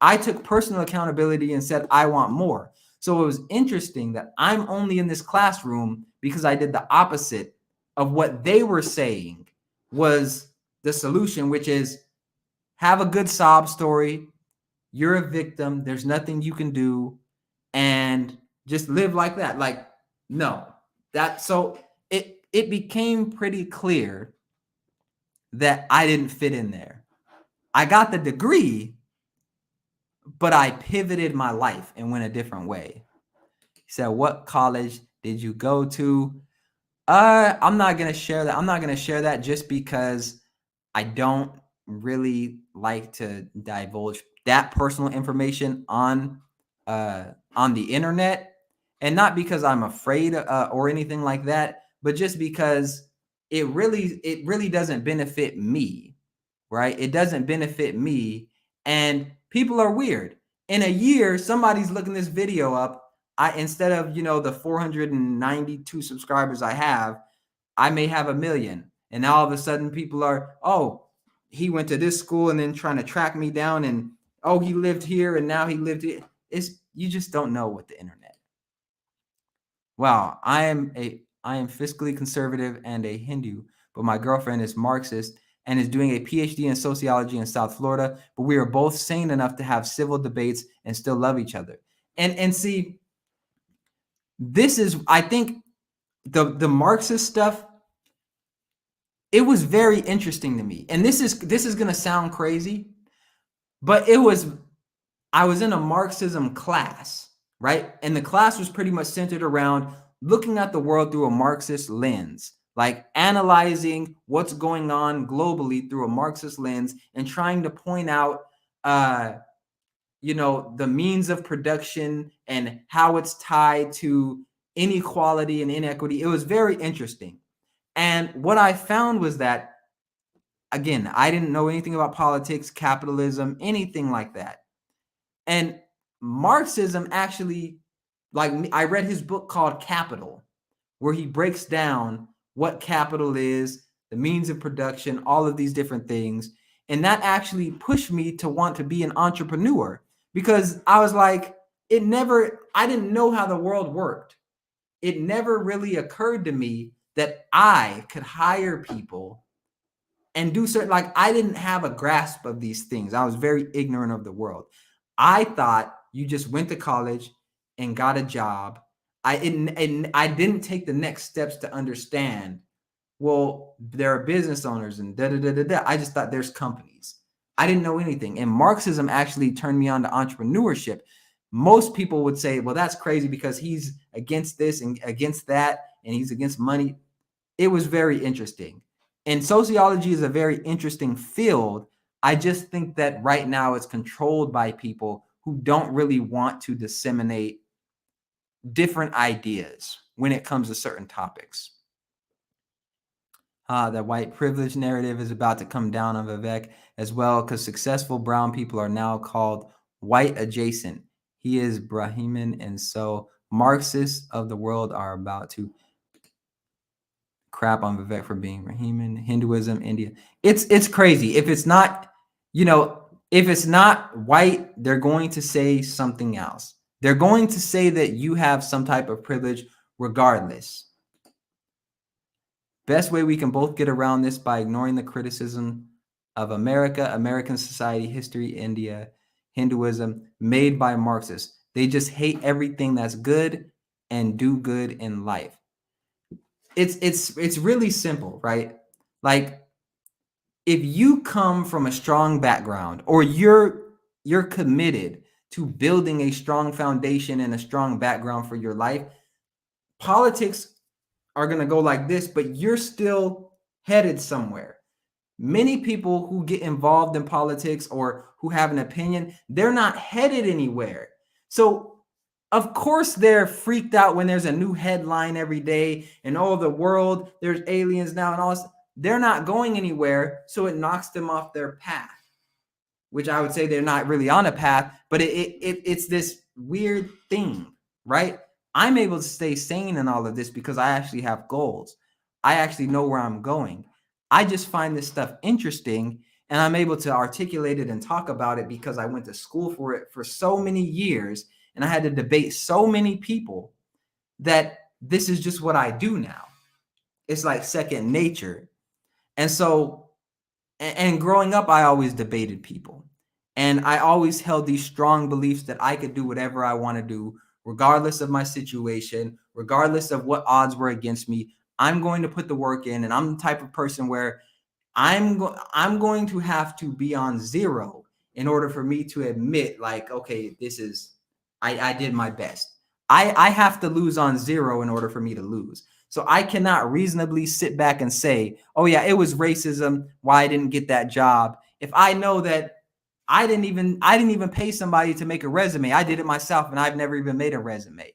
I took personal accountability and said, I want more. So it was interesting that I'm only in this classroom because I did the opposite of what they were saying was the solution, which is have a good sob story. You're a victim. There's nothing you can do. And just live like that. Like, no. So it became pretty clear that I didn't fit in there. I got the degree, but I pivoted my life and went a different way. He said, what college did you go to? I'm not going to share that. I'm not going to share that just because I don't really like to divulge that personal information on the internet. And not because I'm afraid or anything like that, but just because it really doesn't benefit me, right? It doesn't benefit me. And people are weird. In a year, somebody's looking this video up. Instead of, the 492 subscribers I have, I may have 1 million. And now all of a sudden people are, oh, he went to this school and then trying to track me down, and oh, he lived here and now he lived here. You just don't know what the internet. Wow, I am fiscally conservative and a Hindu, but my girlfriend is Marxist and is doing a PhD in sociology in South Florida, but we are both sane enough to have civil debates and still love each other. And see, this is, I think, the Marxist stuff, it was very interesting to me. And this is going to sound crazy, but I was in a Marxism class, right? And the class was pretty much centered around looking at the world through a Marxist lens, like analyzing what's going on globally through a Marxist lens and trying to point out, the means of production and how it's tied to inequality and inequity. It was very interesting. And what I found was that again, I didn't know anything about politics, capitalism, anything like that. And Marxism actually, like I read his book called Capital, where he breaks down what capital is, the means of production, all of these different things. And that actually pushed me to want to be an entrepreneur, because I was like, I didn't know how the world worked. It never really occurred to me that I could hire people and do certain, like, I didn't have a grasp of these things. I was very ignorant of the world. I thought you just went to college and got a job. And I didn't take the next steps to understand, well, there are business owners and da da da da da. I just thought there's companies. I didn't know anything. And Marxism actually turned me on to entrepreneurship. Most people would say, well, that's crazy because he's against this and against that, and he's against money. It was very interesting. And sociology is a very interesting field. I just think that right now it's controlled by people who don't really want to disseminate different ideas when it comes to certain topics. The white privilege narrative is about to come down on Vivek as well, because successful brown people are now called white adjacent. He is Brahmin, and so Marxists of the world are about to crap on Vivek for being Brahmin. Hinduism, India. It's crazy. If it's not, if it's not white, they're going to say something else. They're going to say that you have some type of privilege regardless. Best way we can both get around this by ignoring the criticism of America, American society, history, India, Hinduism, made by Marxists. They just hate everything that's good and do good in life. It's really simple, right? Like, if you come from a strong background, or you're committed to building a strong foundation and a strong background for your life, politics are going to go like this, but you're still headed somewhere. Many people who get involved in politics or who have an opinion, they're not headed anywhere. So of course they're freaked out when there's a new headline every day and oh, the world, there's aliens now and all this. They're not going anywhere, so it knocks them off their path, which I would say they're not really on a path, but it's this weird thing, right? I'm able to stay sane in all of this because I actually have goals. I actually know where I'm going. I just find this stuff interesting, and I'm able to articulate it and talk about it because I went to school for it for so many years, and I had to debate so many people that this is just what I do now. It's like second nature. And so, and growing up, I always debated people. And I always held these strong beliefs that I could do whatever I want to do, regardless of my situation, regardless of what odds were against me. I'm going to put the work in, and I'm the type of person where I'm going to have to be on zero in order for me to admit, like, okay, this is, I did my best. I have to lose on zero in order for me to lose. So I cannot reasonably sit back and say, oh yeah, it was racism why I didn't get that job, if I know that I didn't even pay somebody to make a resume. I did it myself, and I've never even made a resume.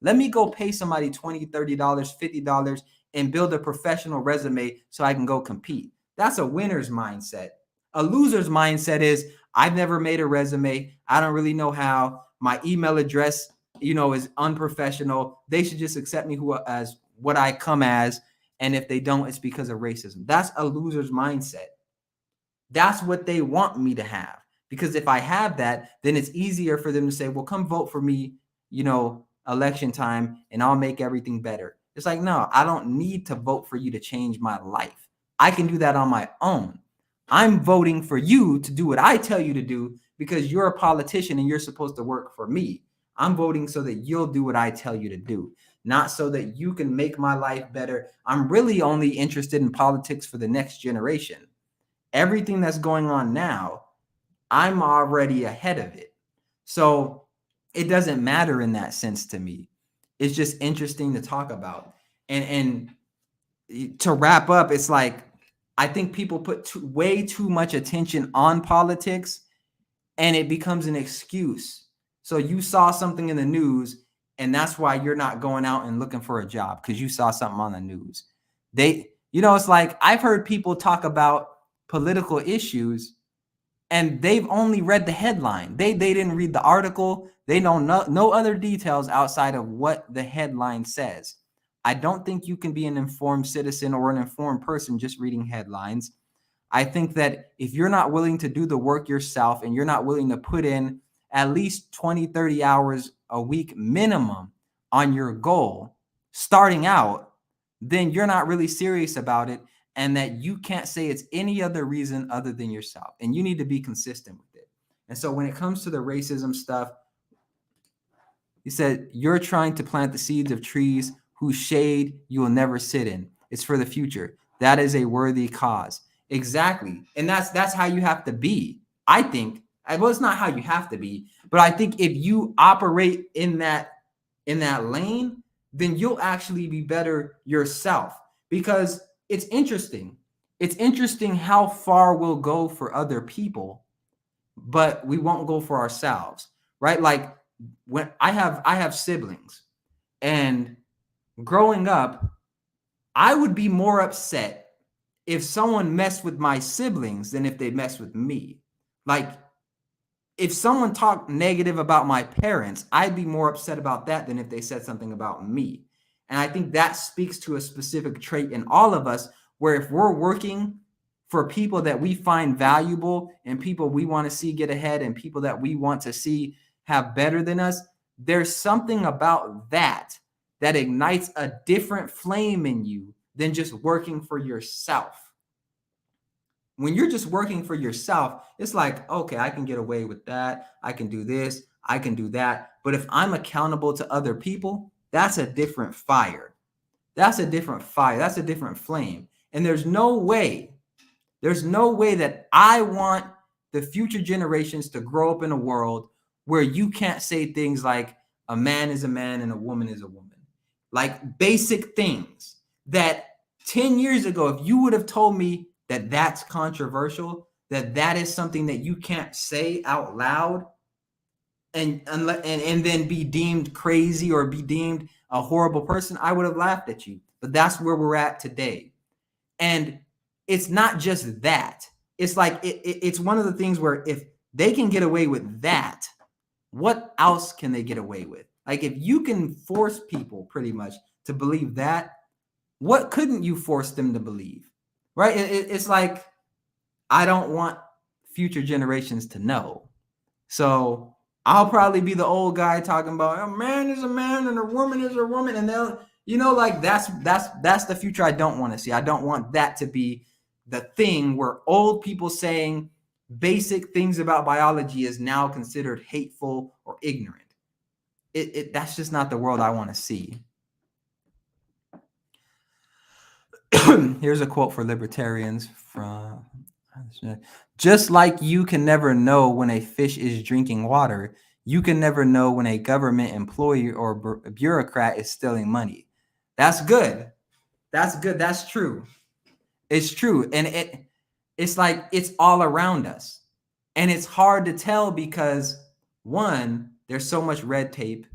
Let me go pay somebody $20, $30, $50 and build a professional resume so I can go compete. That's a winner's mindset. A loser's mindset is, I've never made a resume. I don't really know how. My email address, is unprofessional. They should just accept me as what I come as. And if they don't, it's because of racism. That's a loser's mindset. That's what they want me to have. Because if I have that, then it's easier for them to say, well, come vote for me, election time, and I'll make everything better. It's like, no, I don't need to vote for you to change my life. I can do that on my own. I'm voting for you to do what I tell you to do because you're a politician and you're supposed to work for me. I'm voting so that you'll do what I tell you to do, not so that you can make my life better. I'm really only interested in politics for the next generation. Everything that's going on now, I'm already ahead of it. So it doesn't matter in that sense to me. It's just interesting to talk about. And to wrap up, it's like, I think people put way too much attention on politics, and it becomes an excuse. So you saw something in the news, and that's why you're not going out and looking for a job, because you saw something on the news. It's like, I've heard people talk about political issues and they've only read the headline. They didn't read the article. They know no other details outside of what the headline says. I don't think you can be an informed citizen or an informed person just reading headlines. I think that if you're not willing to do the work yourself and you're not willing to put in at least 20, 30 hours a week minimum on your goal starting out, then you're not really serious about it, and that you can't say it's any other reason other than yourself. And you need to be consistent with it. And so when it comes to the racism stuff, he said, you're trying to plant the seeds of trees whose shade you will never sit in. It's for the future. That is a worthy cause. Exactly. And that's how you have to be. I think, well, it's not how you have to be, but I think if you operate in that lane, then you'll actually be better yourself. Because it's interesting. It's interesting how far we'll go for other people, but we won't go for ourselves, right? Like when I have siblings, and growing up, I would be more upset if someone messed with my siblings than if they messed with me. Like if someone talked negative about my parents, I'd be more upset about that than if they said something about me. And I think that speaks to a specific trait in all of us, where if we're working for people that we find valuable and people we want to see get ahead and people that we want to see have better than us, there's something about that ignites a different flame in you than just working for yourself. When you're just working for yourself, it's like, okay, I can get away with that. I can do this. I can do that. But if I'm accountable to other people, that's a different fire. That's a different fire. That's a different flame. And there's no way that I want the future generations to grow up in a world where you can't say things like a man is a man and a woman is a woman. Like basic things that 10 years ago, if you would have told me that that's controversial, that is something that you can't say out loud and then be deemed crazy or be deemed a horrible person, I would have laughed at you. But that's where we're at today. And it's not just that. It's like it's one of the things where if they can get away with that, what else can they get away with? Like if you can force people pretty much to believe that, what couldn't you force them to believe? Right? It's like, I don't want future generations to know. So I'll probably be the old guy talking about a man is a man and a woman is a woman. And they'll, like that's the future I don't want to see. I don't want that to be the thing where old people saying basic things about biology is now considered hateful or ignorant. That's just not the world I want to see. Here's a quote for libertarians from, just like you can never know when a fish is drinking water, you can never know when a government employee or bureaucrat is stealing money. That's good. That's good. That's true. It's true. And it's like it's all around us. And it's hard to tell because, one, there's so much red tape.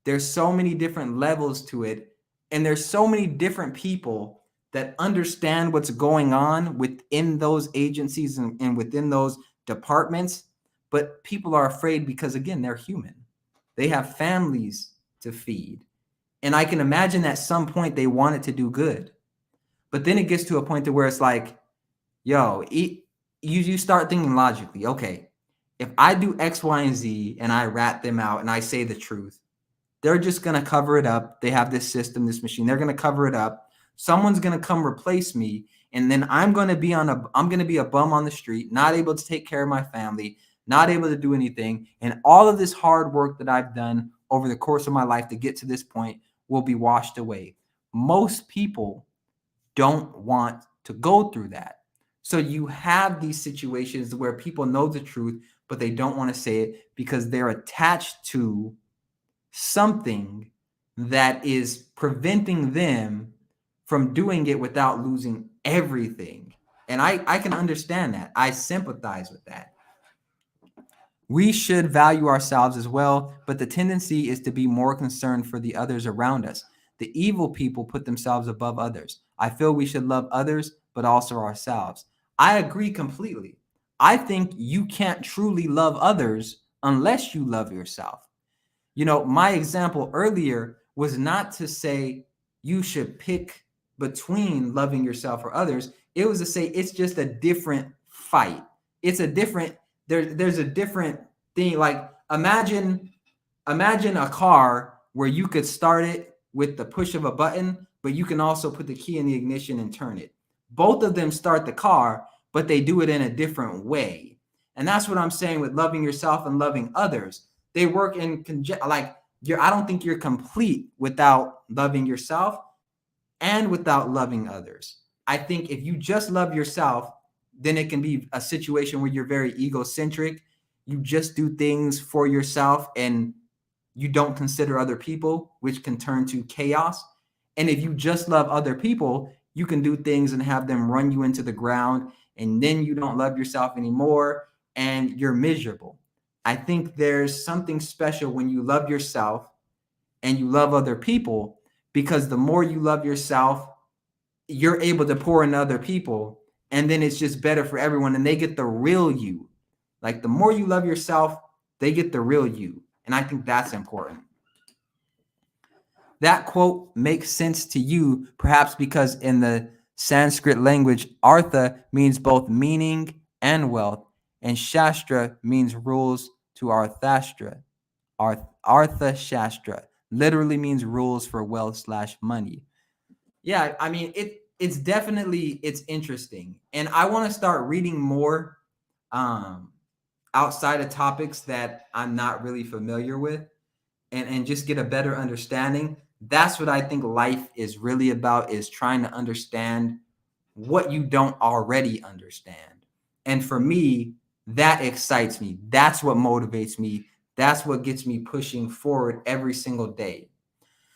There's so many different levels to it. And there's so many different people that understand what's going on within those agencies and within those departments. But people are afraid because, again, they're human. They have families to feed. And I can imagine at some point they want it to do good. But then it gets to a point to where it's like, yo, you start thinking logically. Okay, if I do X, Y, and Z and I rat them out and I say the truth, they're just going to cover it up. They have this system, this machine. They're going to cover it up. Someone's going to come replace me. And then I'm going to be a bum on the street, not able to take care of my family, not able to do anything. And all of this hard work that I've done over the course of my life to get to this point will be washed away. Most people don't want to go through that. So you have these situations where people know the truth, but they don't want to say it because they're attached to something that is preventing them from doing it without losing everything. And I can understand that. I sympathize with that. We should value ourselves as well, but the tendency is to be more concerned for the others around us. The evil people put themselves above others. I feel we should love others, but also ourselves. I agree completely. I think you can't truly love others unless you love yourself. You know, my example earlier was not to say you should pick between loving yourself or others. It was to say it's just a different fight. It's a different there's a different thing. Like imagine a car where you could start it with the push of a button, but you can also put the key in the ignition and turn it. Both of them start the car, but they do it in a different way. And that's what I'm saying with loving yourself and loving others. They work in like I don't think you're complete without loving yourself and without loving others. I think if you just love yourself, then it can be a situation where you're very egocentric. You just do things for yourself and you don't consider other people, which can turn to chaos. And if you just love other people, you can do things and have them run you into the ground, and then you don't love yourself anymore and you're miserable. I think there's something special when you love yourself and you love other people, because the more you love yourself, you're able to pour into other people, and then it's just better for everyone and they get the real you. Like the more you love yourself, they get the real you. And I think that's important. That quote makes sense to you, perhaps because in the Sanskrit language, artha means both meaning and wealth, and shastra means rules to arthashtra. Artha shastra literally means rules for wealth / money. Yeah, I mean it's interesting, and I want to start reading more outside of topics that I'm not really familiar with, and just get a better understanding. That's what I think life is really about, is trying to understand what you don't already understand. And for me, that excites me. That's what motivates me. That's what gets me pushing forward every single day.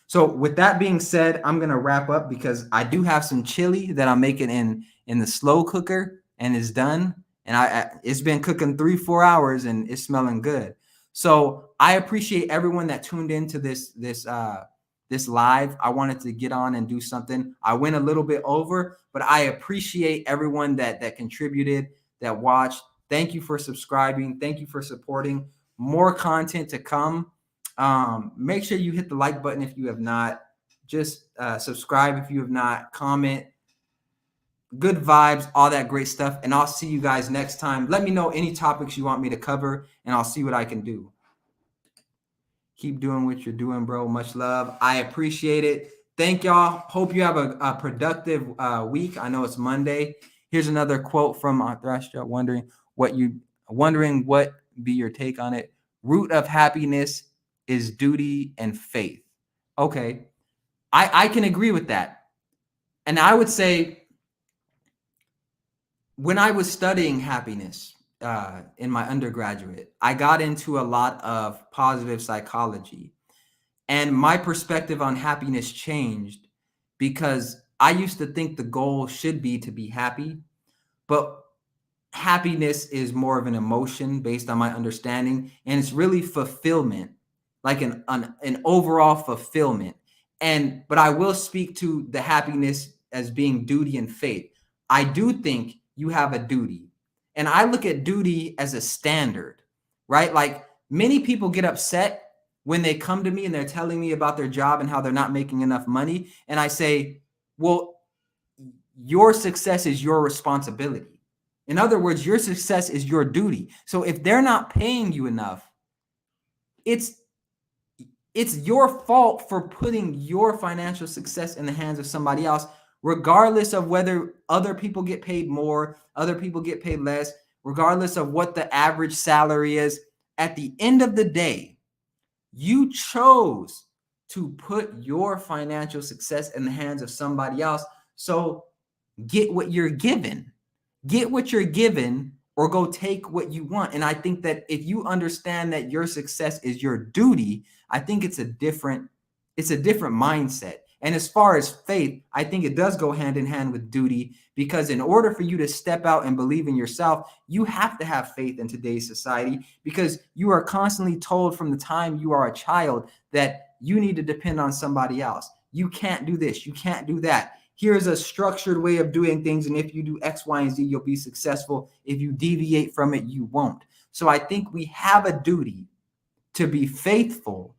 So with that being said, I'm gonna wrap up because I do have some chili that I'm making in the slow cooker, and it's done. And it's been cooking 3-4 hours and it's smelling good. So I appreciate everyone that tuned into this live. I wanted to get on and do something. I went a little bit over, but I appreciate everyone that contributed, that watched. Thank you for subscribing. Thank you for supporting. More content to come. Make sure you hit the like button if you have not. Just subscribe if you have not. Comment. Good vibes, all that great stuff. And I'll see you guys next time. Let me know any topics you want me to cover, and I'll see what I can do. Keep doing what you're doing, bro. Much love. I appreciate it. Thank y'all. Hope you have a productive week. I know it's Monday. Here's another quote from Arthrastra, wondering what be your take on it. Root of happiness is duty and faith. Okay. I can agree with that. And I would say when I was studying happiness in my undergraduate, I got into a lot of positive psychology. And my perspective on happiness changed because I used to think the goal should be to be happy, but happiness is more of an emotion based on my understanding, and it's really fulfillment, like an overall fulfillment. But I will speak to the happiness as being duty and faith. I do think you have a duty, and I look at duty as a standard, right? Like many people get upset when they come to me and they're telling me about their job and how they're not making enough money, and I say, well, your success is your responsibility. In other words, your success is your duty. So if they're not paying you enough, it's your fault for putting your financial success in the hands of somebody else, regardless of whether other people get paid more, other people get paid less, regardless of what the average salary is. At the end of the day, you chose to put your financial success in the hands of somebody else. So get what you're given. Get what you're given, or go take what you want. And I think that if you understand that your success is your duty, I think it's a different mindset. And as far as faith, I think it does go hand in hand with duty, because in order for you to step out and believe in yourself, you have to have faith in today's society, because you are constantly told from the time you are a child that you need to depend on somebody else. You can't do this, you can't do that. here's a structured way of doing things. And if you do X, Y, and Z, you'll be successful. If you deviate from it, you won't. So I think we have a duty to be faithful,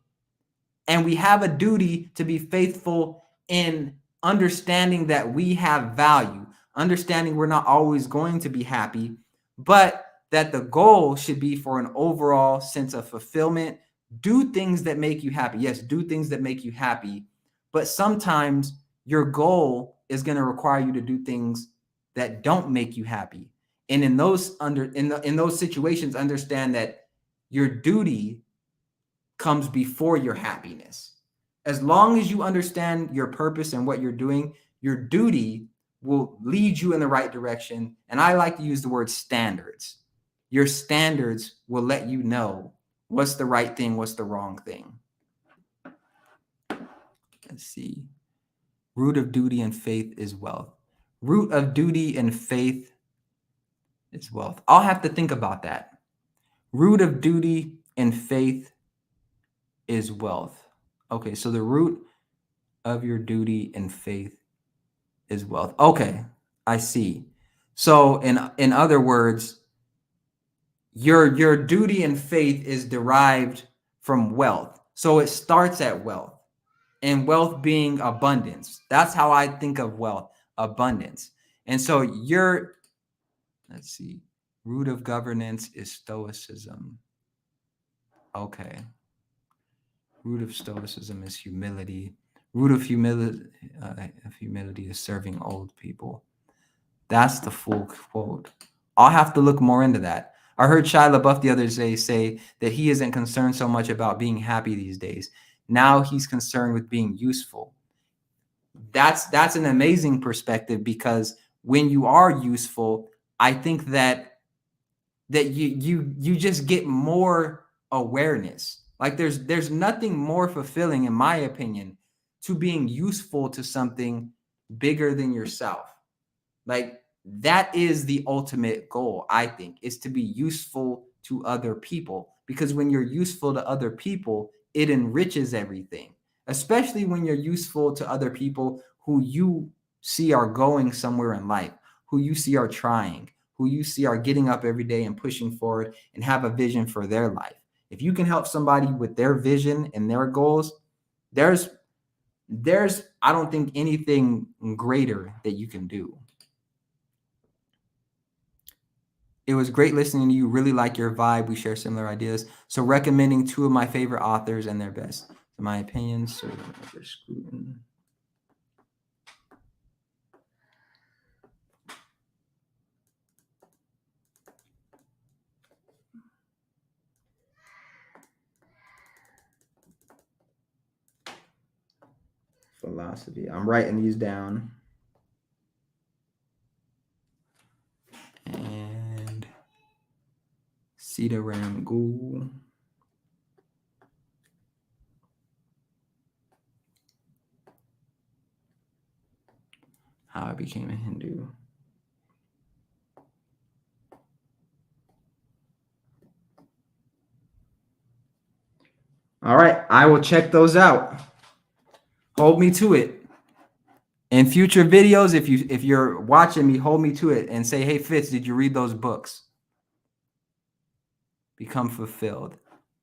and we have a duty to be faithful in understanding that we have value, understanding we're not always going to be happy, but that the goal should be for an overall sense of fulfillment. Do things that make you happy. Yes, do things that make you happy, but sometimes your goal is going to require you to do things that don't make you happy. And in those in those situations, understand that your duty comes before your happiness. As long as you understand your purpose and what you're doing, your duty will lead you in the right direction. And I like to use the word standards. Your standards will let you know what's the right thing, what's the wrong thing. Let's see. Root of duty and faith is wealth. Root of duty and faith is wealth. I'll have to think about that. Root of duty and faith is wealth. Okay, so the root of your duty and faith is wealth. Okay, I see. So in other words, your duty and faith is derived from wealth. So it starts at wealth, and wealth being abundance. That's how I think of wealth, abundance. And so let's see, root of governance is stoicism. Okay. Root of stoicism is humility. Root of humility is serving old people. That's the full quote. I'll have to look more into that. I heard Shia LaBeouf the other day say that he isn't concerned so much about being happy these days. Now he's concerned with being useful. That's an amazing perspective, because when you are useful, I think that you just get more awareness. Like there's nothing more fulfilling, in my opinion, to being useful to something bigger than yourself. Like that is the ultimate goal, I think, is to be useful to other people. Because when you're useful to other people, it enriches everything, especially when you're useful to other people who you see are going somewhere in life, who you see are trying, who you see are getting up every day and pushing forward and have a vision for their life. If you can help somebody with their vision and their goals, there's I don't think anything greater that you can do. It was great listening to you. Really like your vibe. We share similar ideas. So recommending two of my favorite authors and their best. In my opinion, so philosophy. I'm writing these down. And Sita Ramgul. How I Became a Hindu. All right, I will check those out. Hold me to it. In future videos, if you're watching me, hold me to it and say, hey, Fitz, did you read those books? Become fulfilled.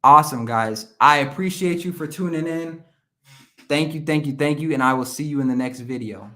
Awesome, guys. I appreciate you for tuning in. Thank you, thank you, thank you. And I will see you in the next video.